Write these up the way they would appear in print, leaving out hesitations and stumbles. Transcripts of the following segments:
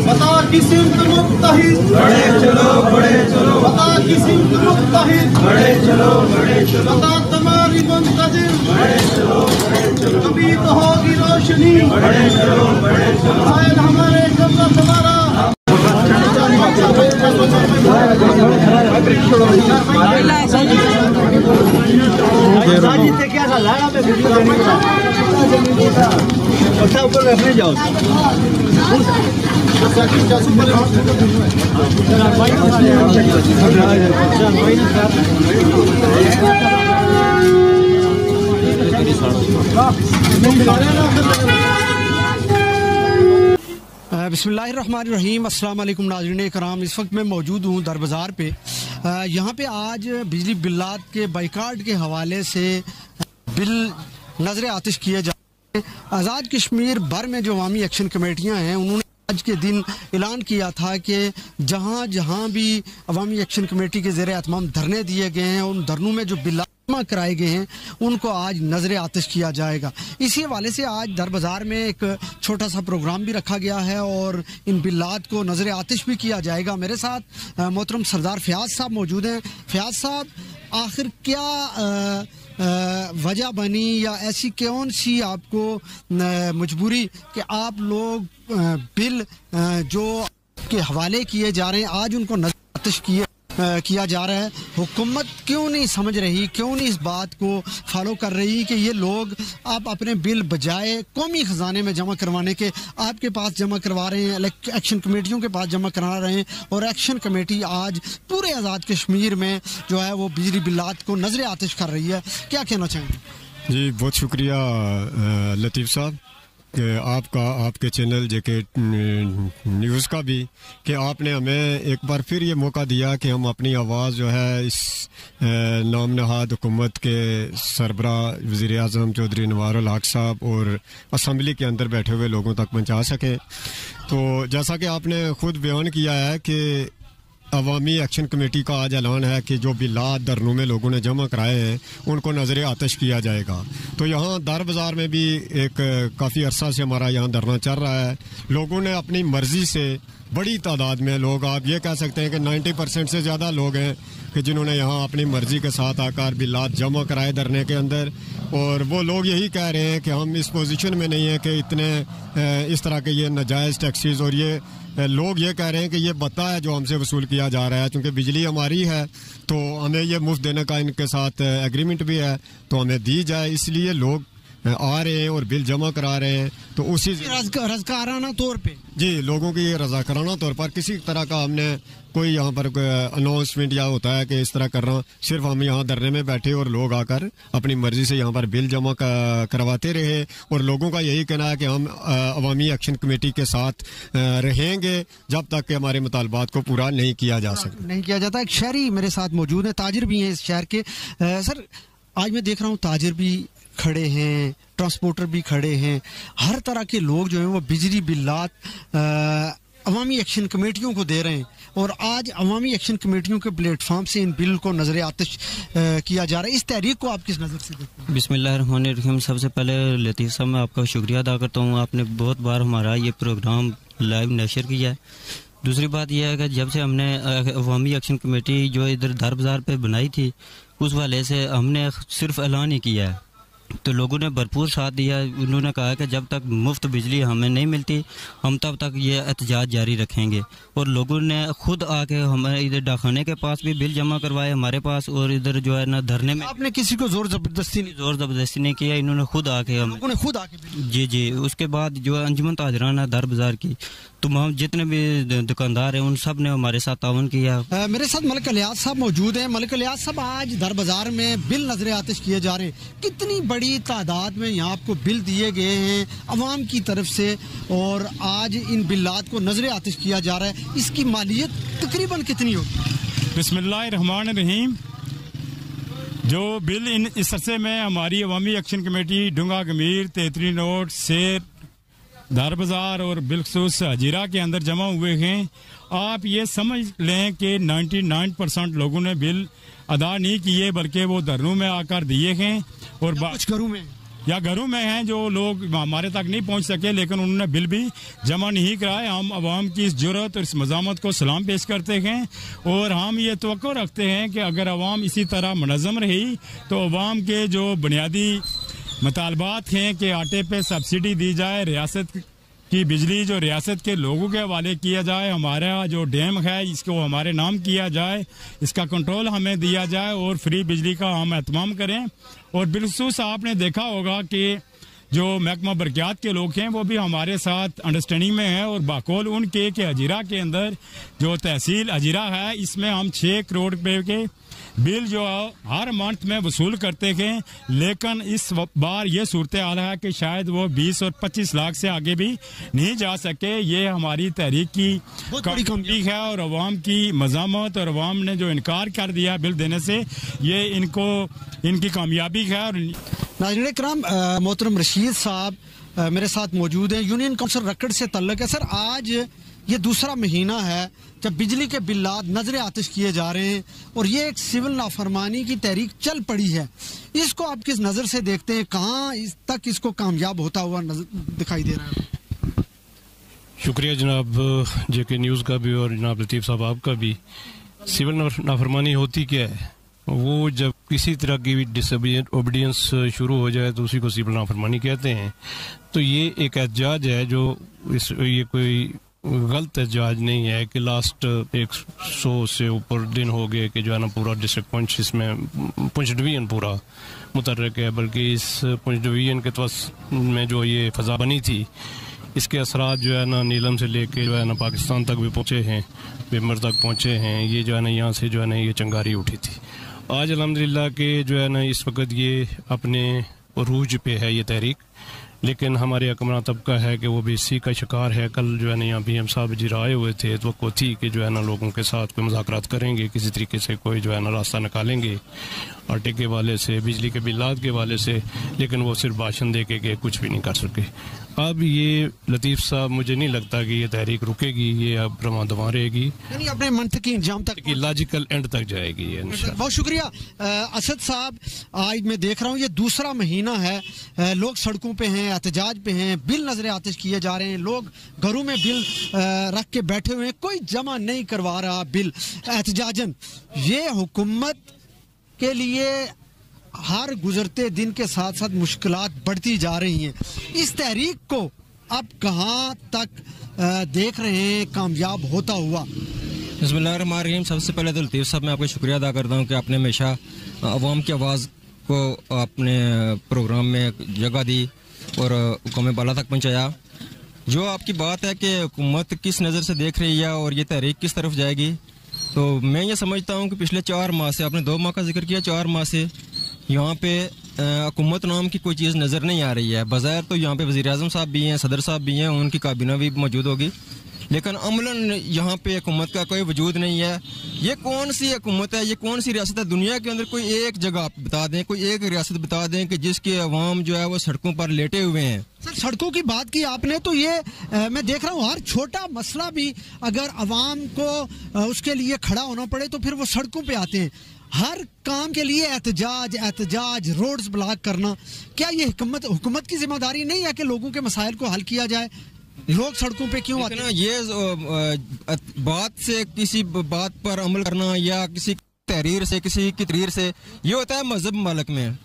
बता की सिमत मुत्तहिद बड़े चलो बता की सिमत मुत्तहिद बड़े चलो बता तुम्हारी मुंतजिर बड़े चलो कभी तो होगी रोशनी बड़े चलो शायद हमारे कब्र तुम्हारा ऊपर रखने जाओ बिस्मिल्लाहिर्रहमानिर्रहीम। अस्सलाम वालेकुम नाज़रीन कराम। इस वक्त मैं मौजूद हूँ दर बाज़ार पे। यहाँ पे आज बिजली बिल्लात के बाइकाट के हवाले से बिल नजर आतिश किए जा रहे हैं। आज़ाद कश्मीर भर में जो अवामी एक्शन कमेटियाँ हैं उन्होंने आज के दिन ऐलान किया था कि जहाँ जहाँ भी अवामी एक्शन कमेटी के ज़ेरे एहतमाम धरने दिए गए हैं उन धरनों में जो बिल्ला कराए गए हैं उनको आज नजर आतिश किया जाएगा। इसी हवाले से आज दर बाज़ार में एक छोटा सा प्रोग्राम भी रखा गया है और इन बिल्लात को नजर आतिश भी किया जाएगा। मेरे साथ मोहतरम सरदार फयाज साहब मौजूद हैं। फयाज साहब, आखिर क्या वजह बनी या ऐसी कौन सी आपको मजबूरी कि आप लोग बिल जो के हवाले किए जा रहे हैं आज उनको नजर आतिश किया जा रहा है? हुकूमत क्यों नहीं समझ रही, क्यों नहीं इस बात को फॉलो कर रही कि ये लोग आप अपने बिल बजाय कौमी ख़जाने में जमा करवाने के आपके पास जमा करवा रहे हैं, एक्शन कमेटियों के पास जमा करा रहे हैं और एक्शन कमेटी आज पूरे आज़ाद कश्मीर में जो है वो बिजली बिल्लात को नजर आतिश कर रही है। क्या कहना चाहेंगे? जी बहुत शुक्रिया लतीफ़ साहब कि आपका, आपके चैनल जेके न्यूज़ का भी, कि आपने हमें एक बार फिर ये मौका दिया कि हम अपनी आवाज़ जो है इस नाम नहाद हुकूमत के सरबरा वज़ीर आज़म चौधरी नवारुल हक साहब और असम्बली के अंदर बैठे हुए लोगों तक पहुँचा सकें। तो जैसा कि आपने ख़ुद बयान किया है कि अवामी एक्शन कमेटी का आज ऐलान है कि जो बिल्लात धरनों में लोगों ने जमा कराए हैं उनको नजर आतिश किया जाएगा। तो यहाँ दर बाज़ार में भी एक काफ़ी अरसा से हमारा यहाँ धरना चल रहा है। लोगों ने अपनी मर्ज़ी से बड़ी तादाद में लोग, आप ये कह सकते हैं कि 90% से ज़्यादा लोग हैं कि जिन्होंने यहाँ अपनी मर्ज़ी के साथ आकर बिल्लात जमा कराए धरने के अंदर। और वो लोग यही कह रहे हैं कि हम इस पोजीशन में नहीं हैं कि इतने इस तरह के ये नाजायज़ टैक्सीज़, और ये लोग ये कह रहे हैं कि ये भत्ता है जो हमसे वसूल किया जा रहा है, क्योंकि बिजली हमारी है तो हमें ये मुफ्त देने का इनके साथ एग्रीमेंट भी है तो हमें दी जाए, इसलिए लोग आ रहे हैं और बिल जमा करा रहे हैं। तो उसी रज़ाकाराना तौर पे जी लोगों की रज़ाकाराना तौर पर किसी तरह का हमने कोई यहाँ पर अनाउंसमेंट या होता है कि इस तरह कर रहा, सिर्फ हम यहाँ धरने में बैठे और लोग आकर अपनी मर्जी से यहाँ पर बिल जमा करवाते रहे। और लोगों का यही कहना है कि हम अवामी एक्शन कमेटी के साथ रहेंगे जब तक कि हमारे मुतालबात को पूरा नहीं किया जा सकता, नहीं किया जाता। एक शहरी मेरे साथ मौजूद है, ताजिर भी हैं इस शहर के। सर, आज मैं देख रहा हूँ ताजिर भी खड़े हैं, ट्रांसपोर्टर भी खड़े हैं, हर तरह के लोग जो हैं वो बिजली बिल्लात अवामी एक्शन कमेटियों को दे रहे हैं और आज अवामी एक्शन कमेटियों के प्लेटफॉर्म से इन बिल को नजर आतिश किया जा रहा है। इस तहरीक को आप किस नज़र से देखते हैं? बिस्मिल्लाहिर्रहमानिर्रहीम। सबसे पहले लतीफ़ साहब मैं आपका शुक्रिया अदा करता हूँ, आपने बहुत बार हमारा ये प्रोग्राम लाइव नशर किया है। दूसरी बात यह है कि जब से हमने अवामी एक्शन कमेटी जो इधर दर बाज़ार पे बनाई थी उस वाले से हमने सिर्फ ऐलान ही किया है तो लोगों ने भरपूर साथ दिया। उन्होंने कहा कि जब तक मुफ्त बिजली हमें नहीं मिलती हम तब तक ये एहतजाज जारी रखेंगे। और लोगों ने खुद आके हमें इधर डाकखाने के पास भी बिल जमा करवाए हमारे पास, और इधर जो है ना धरने में आपने किसी को जोर जबरदस्ती नहीं किया, इन्होंने खुद आके जी जी। उसके बाद जो अंजुमन ताजराना दर बाज़ार की तमाम जितने भी दुकानदार हैं उन सब ने हमारे साथ ताउन किया। मेरे साथ मलिक इलियास साहब मौजूद हैं। मलिक इलियास साहब, आज दर बाज़ार में बिल नजर आतिश किए जा रहे हैं, कितनी बड़ी तादाद में यहाँ आपको बिल दिए गए हैं अवाम की तरफ से और आज इन बिल्लात को नजर आतिश किया जा रहा है, इसकी मालियत तकरीबन कितनी होगी? बिस्मिल्लाहिर्रहमानिर्रहीम। जो बिल इस अरसे में हमारी अवामी एक्शन कमेटी डूंगा गमीर, तेतरी नोट, शेर, दर बाज़ार और बिलखसूस हजीरा के अंदर जमा हुए हैं, आप ये समझ लें कि 99% लोगों ने बिल अदा नहीं किए बल्कि वो धरनों में आकर दिए हैं। और कुछ घरों में या घरों में हैं जो लोग हमारे तक नहीं पहुंच सके, लेकिन उन्होंने बिल भी जमा नहीं कराए। हम अवाम की इस जुर्रत और इस मज़ामत को सलाम पेश करते हैं और हम ये तवक्को रखते हैं कि अगर अवाम इसी तरह मुनज़्ज़म रही तो अवाम के जो बुनियादी मुतालबात हैं कि आटे पे सब्सिडी दी जाए, रियासत की बिजली जो रियासत के लोगों के हवाले किया जाए, हमारा जो डैम है इसको हमारे नाम किया जाए, इसका कंट्रोल हमें दिया जाए और फ्री बिजली का हम एहतमाम करें। और बिलखुसूस आपने देखा होगा कि जो महकमा बरक़ियात के लोग हैं वो भी हमारे साथ अंडरस्टैंडिंग में है और बाकौल उनके कि हजीरा के अंदर जो तहसील हजीरा है इसमें हम 6 करोड़ रुपये के बिल जो हर मंथ में वसूल करते थे, लेकिन इस बार ये सूरत हाल है कि शायद वो 20 और 25 लाख से आगे भी नहीं जा सके। ये हमारी तहरीक की कामयाबी है और अवाम की मज़ामत और अवाम ने जो इनकार कर दिया बिल देने से, ये इनकी कामयाबी है। और नाज़रीन किराम, मोहतरम रशीद साहब मेरे साथ मौजूद हैं, यूनियन काउंसिल रक्कड़ से तल्लक है। सर, आज ये दूसरा महीना है जब बिजली के बिल्लात नजरे आतिश किए जा रहे हैं और ये एक सिविल नाफरमानी की तहरीक चल पड़ी है, इसको आप किस नज़र से देखते हैं? कहाँ तक इसको कामयाब होता हुआ दिखाई दे रहा है? शुक्रिया जनाब जेके न्यूज़ का भी और जनाब लतीफ़ साहब आपका भी। सिविल नाफरमानी होती क्या है? वो जब किसी तरह की डिसओबीडियंस शुरू हो जाए तो उसी को सिविल नाफरमानी कहते हैं। तो ये एक एहतजाज है जो ये कोई गलत एहतजाज नहीं है कि लास्ट 100 से ऊपर दिन हो गए कि जो है ना पूरा डिस्ट्रिक्ट पुंछ, इसमें पुंछ डिवीजन पूरा मुतर्रक है, बल्कि इस पुंछ डिवीजन के तवस में जो ये फ़ज़ा बनी थी इसके असरात जो है ना नीलम से लेके जो है ना पाकिस्तान तक भी पहुँचे हैं, बिमर तक पहुँचे हैं। ये जो है ना यहाँ से जो है ना ये चंगारी उठी थी। आज अल्हम्दुलिल्लाह के जो है ना इस वक्त ये अपने उरूज पे है ये तहरीक, लेकिन हमारे हुक्मरान तबका है कि वो भी इसी का शिकार है। कल जो है ना यहाँ PM साहब जी आए हुए थे तो वो थी कि जो है ना लोगों के साथ कोई मुज़ाकरात करेंगे, किसी तरीके से कोई जो है ना रास्ता निकालेंगे आटे के वाले से, बिजली के बिल्लात के वाले से, लेकिन वो सिर्फ भाषण दे के कुछ भी नहीं कर सके। अब ये लतीफ़ साहब, मुझे नहीं लगता कि ये तहरीक रुकेगी, ये अब रवां दवां रहेगी, यानी अपने मंतकी इंजाम तक कि लॉजिकल एंड तक जाएगी ये इंशाअल्लाह। बहुत शुक्रिया असद साहब। आज मैं देख रहा हूँ ये दूसरा महीना है, लोग सड़कों पे हैं, एहतजाज पे हैं, बिल नजर आतिश किए जा रहे हैं, लोग घरों में बिल रख के बैठे हुए हैं, कोई जमा नहीं करवा रहा बिल एहतजाजन। ये हुकूमत के लिए हर गुजरते दिन के साथ साथ मुश्किलात बढ़ती जा रही हैं। इस तहरीक को अब कहाँ तक देख रहे हैं कामयाब होता हुआ? बिस्मिल्लाहिर्रहमानिर्रहीम। सबसे पहले तो लतीफ़ साहब मैं आपका शुक्रिया अदा करता हूँ कि आपने हमेशा अवाम की आवाज़ को अपने प्रोग्राम में जगह दी और कौम बाला तक पहुँचाया। जो आपकी बात है कि हुकूमत किस नज़र से देख रही है और ये तहरीक किस तरफ जाएगी, तो मैं ये समझता हूँ कि पिछले 4 माह से, आपने 2 माह का जिक्र किया, 4 माह से यहाँ पे हुकूमत नाम की कोई चीज़ नज़र नहीं आ रही है। बज़ाहिर तो यहाँ पे वज़ीर-ए-आज़म साहब भी हैं, सदर साहब भी हैं, उनकी काबीना भी मौजूद होगी, लेकिन अमलन यहाँ पे हुकूमत का कोई वजूद नहीं है। ये कौन सी हुकूमत है, ये कौन सी रियासत है? दुनिया के अंदर कोई एक जगह आप बता दें, कोई एक रियासत बता दें कि जिसके अवाम जो है वो सड़कों पर लेटे हुए हैं। सर, सड़कों की बात की आपने, तो ये मैं देख रहा हूँ हर छोटा मसला भी अगर अवाम को उसके लिए खड़ा होना पड़े तो फिर वो सड़कों पे आते हैं। हर काम के लिए एहतजाज, रोड्स ब्लॉक करना, क्या ये हुकूमत की जिम्मेदारी नहीं है कि लोगों के मसाइल को हल किया जाए? लोग सड़कों पे क्यों आते हैं? ये बात से किसी बात पर अमल करना या किसी तहरीर से, किसी की तहरीर से, ये होता है मजहब मालक में।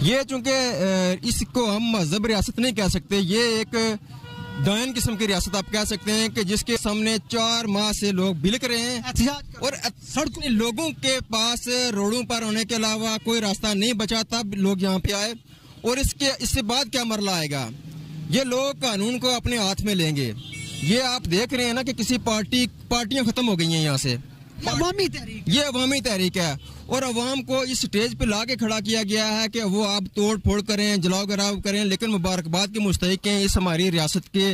ये चूंकि इसको हम मजहब रियासत नहीं कह सकते, ये एक दायन किस्म की रियासत आप कह सकते हैं कि जिसके सामने 4 माह से लोग बिलक रहे हैं और सड़कों लोगों के पास रोडों पर होने के अलावा कोई रास्ता नहीं बचा, तब लोग यहाँ पे आए। और इससे बाद क्या मरला आएगा? ये लोग कानून को अपने हाथ में लेंगे। ये आप देख रहे हैं ना कि किसी पार्टियां खत्म हो गई हैं यहाँ से। ये अवामी तहरीक है और अवाम को इस स्टेज पे ला के खड़ा किया गया है कि वो आप तोड़ फोड़ करें, जलाओ गराव करें, लेकिन मुबारकबाद के मुस्तहिक हैं इस हमारी रियासत के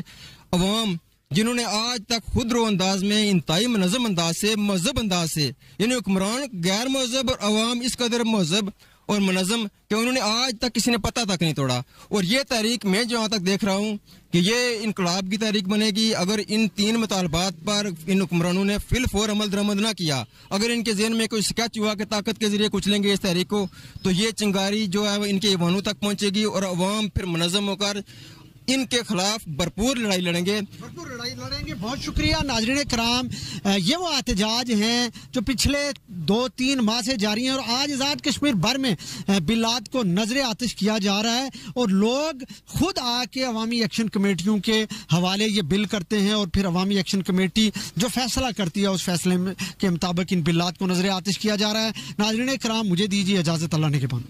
अवाम, जिन्होंने आज तक खुद रो अंदाज में, इंतहाई मनज़्ज़म अंदाज से, मजहब अंदाज से, यानी हुक्मरान गैर मजहब और अवाम इस कदर मजहब और मुनज़्ज़म कि उन्होंने आज तक किसी ने पता तक नहीं तोड़ा। और ये तहरीक मैं जहाँ तक देख रहा हूँ कि ये इनकलाब की तहरीक बनेगी अगर इन 3 मुतालबात पर इन हुक्मरानों ने फिल फोर अमल दरामद ना किया। अगर इनके जहन में कोई स्केच हुआ कि ताकत के जरिए कुचलेंगे इस तहरीक को, तो ये चिंगारी जो है इनके ईवानों तक पहुँचेगी और अवाम फिर मुनज़्ज़म होकर इनके खिलाफ भरपूर लड़ाई लड़ेंगे। बहुत शुक्रिया नाज़रीन कराम। ये वो एहतजाज हैं जो पिछले 2-3 माह से जारी हैं और आज आज़ाद कश्मीर भर में बिलात को नजर आतिश किया जा रहा है और लोग खुद आके अवामी एक्शन कमेटियों के हवाले ये बिल करते हैं और फिर अवामी एक्शन कमेटी जो फैसला करती है उस फैसले के मुताबिक इन बिलात को नजर आतिश किया जा रहा है। नाज़रीन कराम, मुझे दीजिए इजाज़त, अल्लाह ने के पान।